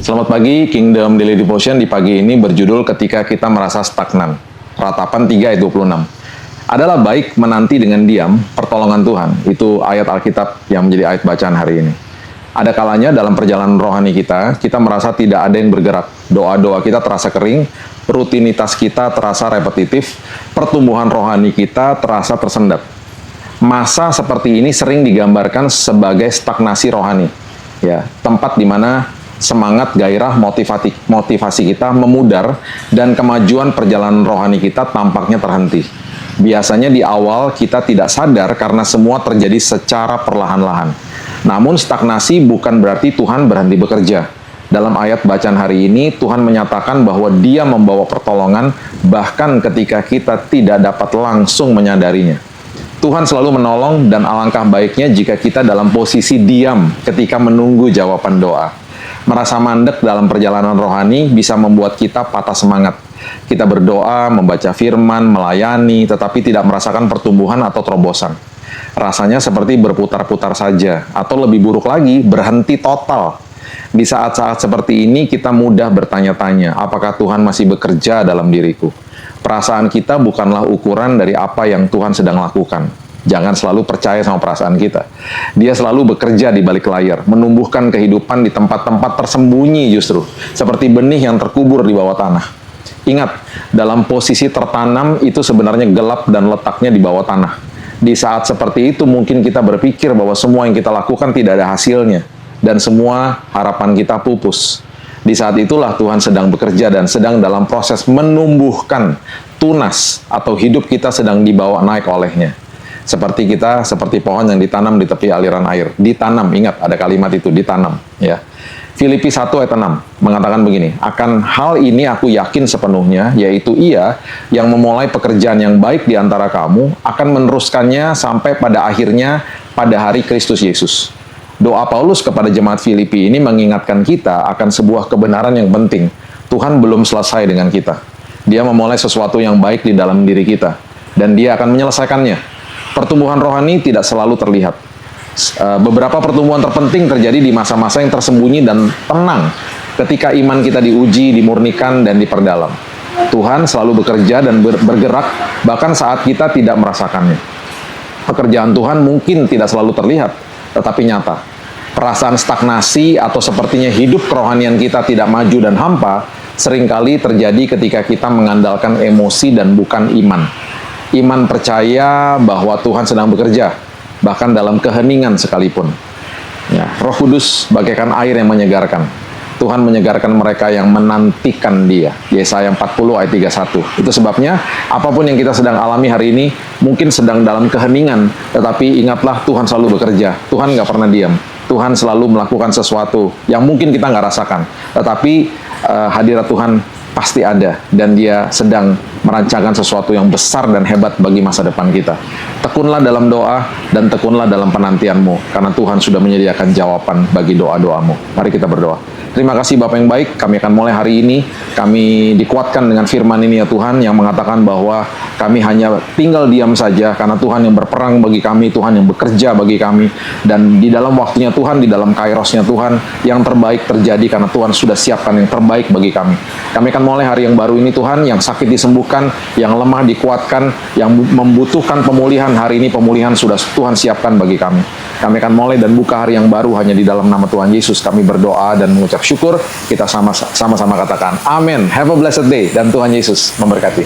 Selamat pagi, Kingdom Daily Devotion di pagi ini berjudul Ketika Kita Merasa Stagnan. Ratapan 3 ayat 26. Adalah baik menanti dengan diam pertolongan Tuhan. Itu ayat Alkitab yang menjadi ayat bacaan hari ini. Ada kalanya dalam perjalanan rohani kita merasa tidak ada yang bergerak. Doa-doa kita terasa kering, rutinitas kita terasa repetitif, pertumbuhan rohani kita terasa tersendat. Masa seperti ini sering digambarkan sebagai stagnasi rohani. Ya, tempat di mana semangat, gairah, motivasi kita memudar dan kemajuan perjalanan rohani kita tampaknya terhenti. Biasanya di awal kita tidak sadar karena semua terjadi secara perlahan-lahan. Namun stagnasi bukan berarti Tuhan berhenti bekerja. Dalam ayat bacaan hari ini, Tuhan menyatakan bahwa Dia membawa pertolongan bahkan ketika kita tidak dapat langsung menyadarinya. Tuhan selalu menolong dan alangkah baiknya jika kita dalam posisi diam ketika menunggu jawaban doa. Merasa mandek dalam perjalanan rohani bisa membuat kita patah semangat. Kita berdoa, membaca firman, melayani, tetapi tidak merasakan pertumbuhan atau terobosan. Rasanya seperti berputar-putar saja, atau lebih buruk lagi, berhenti total. Di saat-saat seperti ini kita mudah bertanya-tanya, apakah Tuhan masih bekerja dalam diriku? Perasaan kita bukanlah ukuran dari apa yang Tuhan sedang lakukan. Jangan selalu percaya sama perasaan kita. Dia selalu bekerja di balik layar, menumbuhkan kehidupan di tempat-tempat tersembunyi justru, seperti benih yang terkubur di bawah tanah. Ingat, dalam posisi tertanam itu sebenarnya gelap dan letaknya di bawah tanah. Di saat seperti itu mungkin kita berpikir bahwa semua yang kita lakukan tidak ada hasilnya, dan semua harapan kita pupus. Di saat itulah Tuhan sedang bekerja dan sedang dalam proses menumbuhkan tunas atau hidup kita sedang dibawa naik olehnya. Seperti pohon yang ditanam di tepi aliran air. Ditanam, ingat ada kalimat itu, ditanam. Ya. Filipi 1 ayat 6 mengatakan begini, akan hal ini aku yakin sepenuhnya, yaitu Ia yang memulai pekerjaan yang baik di antara kamu, akan meneruskannya sampai pada akhirnya pada hari Kristus Yesus. Doa Paulus kepada jemaat Filipi ini mengingatkan kita akan sebuah kebenaran yang penting. Tuhan belum selesai dengan kita. Dia memulai sesuatu yang baik di dalam diri kita, dan Dia akan menyelesaikannya. Pertumbuhan rohani tidak selalu terlihat. Beberapa pertumbuhan terpenting terjadi di masa-masa yang tersembunyi dan tenang ketika iman kita diuji, dimurnikan, dan diperdalam. Tuhan selalu bekerja dan bergerak bahkan saat kita tidak merasakannya. Pekerjaan Tuhan mungkin tidak selalu terlihat, tetapi nyata. Perasaan stagnasi atau sepertinya hidup kerohanian kita tidak maju dan hampa seringkali terjadi ketika kita mengandalkan emosi dan bukan iman. Iman percaya bahwa Tuhan sedang bekerja, bahkan dalam keheningan sekalipun. Ya, Roh Kudus bagaikan air yang menyegarkan. Tuhan menyegarkan mereka yang menantikan Dia. Yesaya 40 ayat 31. Itu sebabnya apapun yang kita sedang alami hari ini mungkin sedang dalam keheningan, tetapi ingatlah Tuhan selalu bekerja. Tuhan nggak pernah diam. Tuhan selalu melakukan sesuatu yang mungkin kita nggak rasakan, tetapi hadirat Tuhan pasti ada, dan Dia sedang merancangkan sesuatu yang besar dan hebat bagi masa depan kita. Tekunlah dalam doa dan tekunlah dalam penantianmu, karena Tuhan sudah menyediakan jawaban bagi doa-doamu. Mari kita berdoa. Terima kasih Bapa yang baik, kami akan mulai hari ini. Kami dikuatkan dengan firman ini ya Tuhan, yang mengatakan bahwa kami hanya tinggal diam saja, karena Tuhan yang berperang bagi kami, Tuhan yang bekerja bagi kami. Dan di dalam waktunya Tuhan, di dalam kairosnya Tuhan, yang terbaik terjadi karena Tuhan sudah siapkan yang terbaik bagi kami. Kami akan mulai hari yang baru ini Tuhan, yang sakit disembuhkan, yang lemah dikuatkan, yang membutuhkan pemulihan, hari ini pemulihan sudah Tuhan siapkan bagi kami. Kami akan mulai dan buka hari yang baru hanya di dalam nama Tuhan Yesus. Kami berdoa dan mengucap syukur. Kita sama-sama katakan amin. Have a blessed day, dan Tuhan Yesus memberkati.